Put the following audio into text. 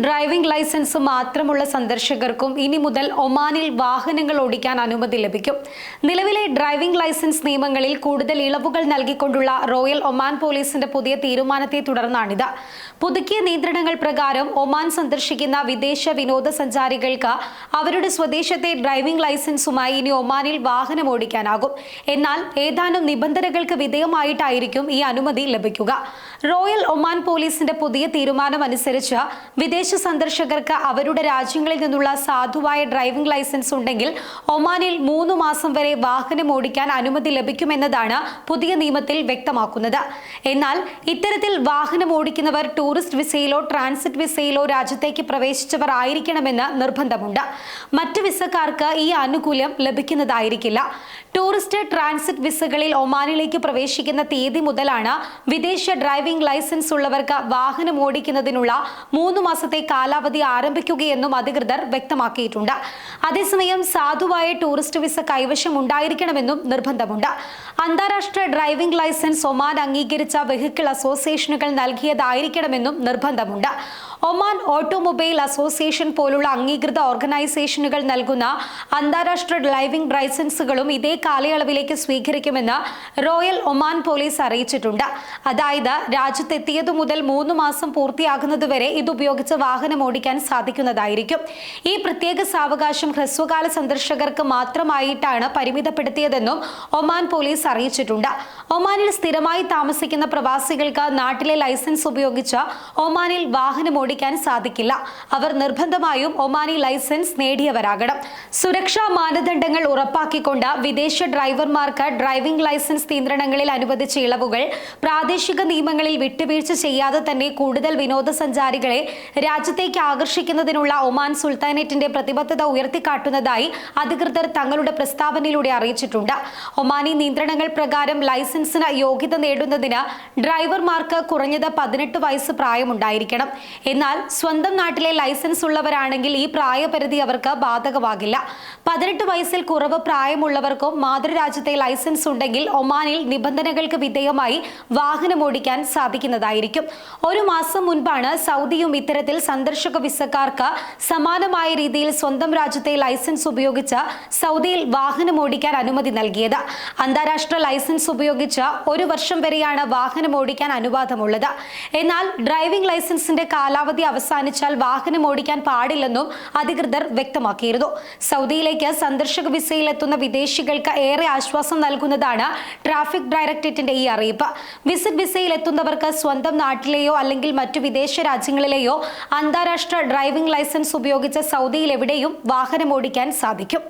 Driving licence മാത്രമുള്ള സന്ദർശകർക്കും ഇനി മുതൽ ഒമാനിൽ വാഹനങ്ങൾ ഓടിക്കാൻ അനുമതി ലഭിക്കും. നിലവിലെ ഡ്രൈവിംഗ് ലൈസൻസ് നിയമങ്ങളിൽ കൂടുതൽ ഇളവുകൾ നൽകിക്കൊണ്ടുള്ള റോയൽ ഒമാൻ പോലീസിന്റെ പുതിയ തീരുമാനത്തെ തുടർന്നാണിത്. പുതുക്കിയ നിയന്ത്രണങ്ങൾ പ്രകാരം ഒമാൻ സന്ദർശിക്കുന്ന വിദേശ വിനോദസഞ്ചാരികൾക്ക് അവരുടെ സ്വദേശത്തെ ഡ്രൈവിംഗ് ലൈസൻസുമായി ഇനി ഒമാനിൽ വാഹനം ഓടിക്കാനാകും. എന്നാൽ ഏതാനും നിബന്ധനകൾക്ക് വിധേയമായിട്ടായിരിക്കും ഈ അനുമതി ലഭിക്കുക. റോയൽ ഒമാൻ പോലീസിന്റെ പുതിയ തീരുമാനം അനുസരിച്ച് വിദേശ സന്ദർശകർക്ക് അവരുടെ രാജ്യങ്ങളിൽ നിന്നുള്ള സാധുവായ ഡ്രൈവിംഗ് ലൈസൻസ് ഉണ്ടെങ്കിൽ ഒമാനിൽ 3 മാസം വരെ വാഹനം ഓടിക്കാൻ അനുമതി ലഭിക്കുമെന്നതാണ് പുതിയ നിയമത്തിൽ വ്യക്തമാക്കുന്നത്. എന്നാൽ ഇത്തരത്തിൽ വാഹനം ഓടിക്കുന്നവർ ടൂറിസ്റ്റ് വിസയിലോ ട്രാൻസിറ്റ് വിസയിലോ രാജ്യത്തേക്ക് പ്രവേശിച്ചവർ ആയിരിക്കണമെന്ന് നിർബന്ധമുണ്ട്. മറ്റ് വിസക്കാർക്ക് ഈ ആനുകൂല്യം ലഭിക്കുന്നതായിരിക്കില്ല. ടൂറിസ്റ്റ് ട്രാൻസിറ്റ് വിസകളിൽ ഒമാനിലേക്ക് പ്രവേശിക്കുന്ന തീയതി മുതലാണ് വിദേശ ഡ്രൈവിംഗ് ലൈസൻസ് ഉള്ളവർക്ക് വാഹനം ഓടിക്കുന്നതിനുള്ള 3 മാസത്തെ കാലാവധി ആരംഭിക്കുകയെന്നും അധികൃതർ വ്യക്തമാക്കിയിട്ടുണ്ട്. അതേസമയം സാധുവായ ടൂറിസ്റ്റ് വിസ കൈവശം ഉണ്ടായിരിക്കണമെന്നും നിർബന്ധമുണ്ട്. അന്താരാഷ്ട്ര ഡ്രൈവിംഗ് ലൈസൻസ് ഒമാൻ അംഗീകരിച്ച വെഹിക്കിൾ അസോസിയേഷനുകൾ നൽകിയതായിരിക്കണമെന്നും നിർബന്ധമുണ്ട്. ഒമാൻ ഓട്ടോമൊബൈൽ അസോസിയേഷൻ പോലുള്ള അംഗീകൃത ഓർഗനൈസേഷനുകൾ നൽകുന്ന അന്താരാഷ്ട്ര ഡ്രൈവിംഗ് ലൈസൻസുകളും ഇതേ കാലയളവിലേക്ക് സ്വീകരിക്കുമെന്ന് റോയൽ ഒമാൻ പോലീസ് അറിയിച്ചിട്ടുണ്ട്. അതായത് രാജ്യത്തെത്തിയതു മുതൽ 3 മാസം പൂർത്തിയാകുന്നതുവരെ ഇതുപയോഗിച്ച് വാഹനം ഓടിക്കാൻ സാധിക്കുന്നതായിരിക്കും. ഈ പ്രത്യേക സാവകാശം ഹ്രസ്വകാല സന്ദർശകർക്ക് മാത്രമായിട്ടാണ് പരിമിതപ്പെടുത്തിയതെന്നും ഒമാൻ പോലീസ് അറിയിച്ചിട്ടുണ്ട്. ഒമാനിൽ സ്ഥിരമായി താമസിക്കുന്ന പ്രവാസികൾക്ക് നാട്ടിലെ ലൈസൻസ് ഉപയോഗിച്ച് ഒമാനിൽ വാഹനം ഓടിക്കാൻ സാധിക്കില്ല. അവർ നിർബന്ധമായും ഒമാനി ലൈസൻസ് നേടിയവരാകണം. സുരക്ഷാ മാനദണ്ഡങ്ങൾ ഉറപ്പാക്കിക്കൊണ്ട് വിദേശ ഡ്രൈവർമാർക്ക് ഡ്രൈവിംഗ് ലൈസൻസ് നിയന്ത്രണങ്ങളിൽ അനുവദിച്ച ഇളവുകൾ പ്രാദേശിക നിയമങ്ങളിൽ വിട്ടുവീഴ്ച ചെയ്യാതെ തന്നെ കൂടുതൽ വിനോദസഞ്ചാരികളെ രാജ്യത്തേക്ക് ആകർഷിക്കുന്നതിനുള്ള ഒമാൻ സുൽത്താനേറ്റിന്റെ പ്രതിബദ്ധത ഉയർത്തിക്കാട്ടുന്നതായി അധികൃതർ തങ്ങളുടെ പ്രസ്താവനയിലൂടെ അറിയിച്ചിട്ടുണ്ട്. ഒമാനി നിയന്ത്രണങ്ങൾ പ്രകാരം ലൈസൻസിന് യോഗ്യത നേടുന്നതിന് ഡ്രൈവർമാർക്ക് കുറഞ്ഞത് 18 വയസ്സ് പ്രായമുണ്ടായിരിക്കണം. എന്നാൽ സ്വന്തം നാട്ടിലെ ലൈസൻസ് ഉള്ളവരാണെങ്കിൽ ഈ പ്രായപരിധി അവർക്ക് ബാധകമാകില്ല. 18 വയസ്സിൽ കുറവ് പ്രായമുള്ളവർക്കും മാതൃരാജ്യത്തെ ലൈസൻസ് ഉണ്ടെങ്കിൽ ഒമാനിൽ നിബന്ധനകൾക്ക് വിധേയമായി വാഹനം ഓടിക്കാൻ സാധിക്കുന്നതായിരിക്കും. 1 മാസം മുൻപാണ് സൗദിയും ഇത്തരത്തിൽ സന്ദർശക വിസക്കാർക്ക് സമാനമായ രീതിയിൽ സ്വന്തം രാജ്യത്തെ ലൈസൻസ് ഉപയോഗിച്ച് സൗദിയിൽ വാഹനം ഓടിക്കാൻ അനുമതി നൽകിയത്. അന്താരാഷ്ട്ര ലൈസൻസ് ഉപയോഗിച്ച് 1 വർഷം വരെയാണ് വാഹനം ഓടിക്കാൻ അനുവാദമുള്ളത്. എന്നാൽ ഡ്രൈവിംഗ് ലൈസൻസിന്റെ കാലാവധി അവസാനിച്ചാൽ വാഹനം ഓടിക്കാൻ പാടില്ലെന്നും അധികൃതർ വ്യക്തമാക്കിയിരുന്നു. സൗദിയിലേക്ക് സന്ദർശക വിസയിൽ എത്തുന്ന വിദേശികൾക്ക് ഏറെ ആശ്വാസം നൽകുന്നതാണ് ട്രാഫിക് ഡയറക്ടറേറ്റിന്റെ ഈ അറിയിപ്പ്. വിസിറ്റ് വിസയിൽ എത്തുന്നവർക്ക് സ്വന്തം നാട്ടിലെയോ അല്ലെങ്കിൽ മറ്റു വിദേശ രാജ്യങ്ങളിലെയോ അന്താരാഷ്ട്ര ഡ്രൈവിംഗ് ലൈസൻസ് ഉപയോഗിച്ച് സൗദിയിൽ എവിടെയും വാഹനം ഓടിക്കാൻ സാധിക്കും.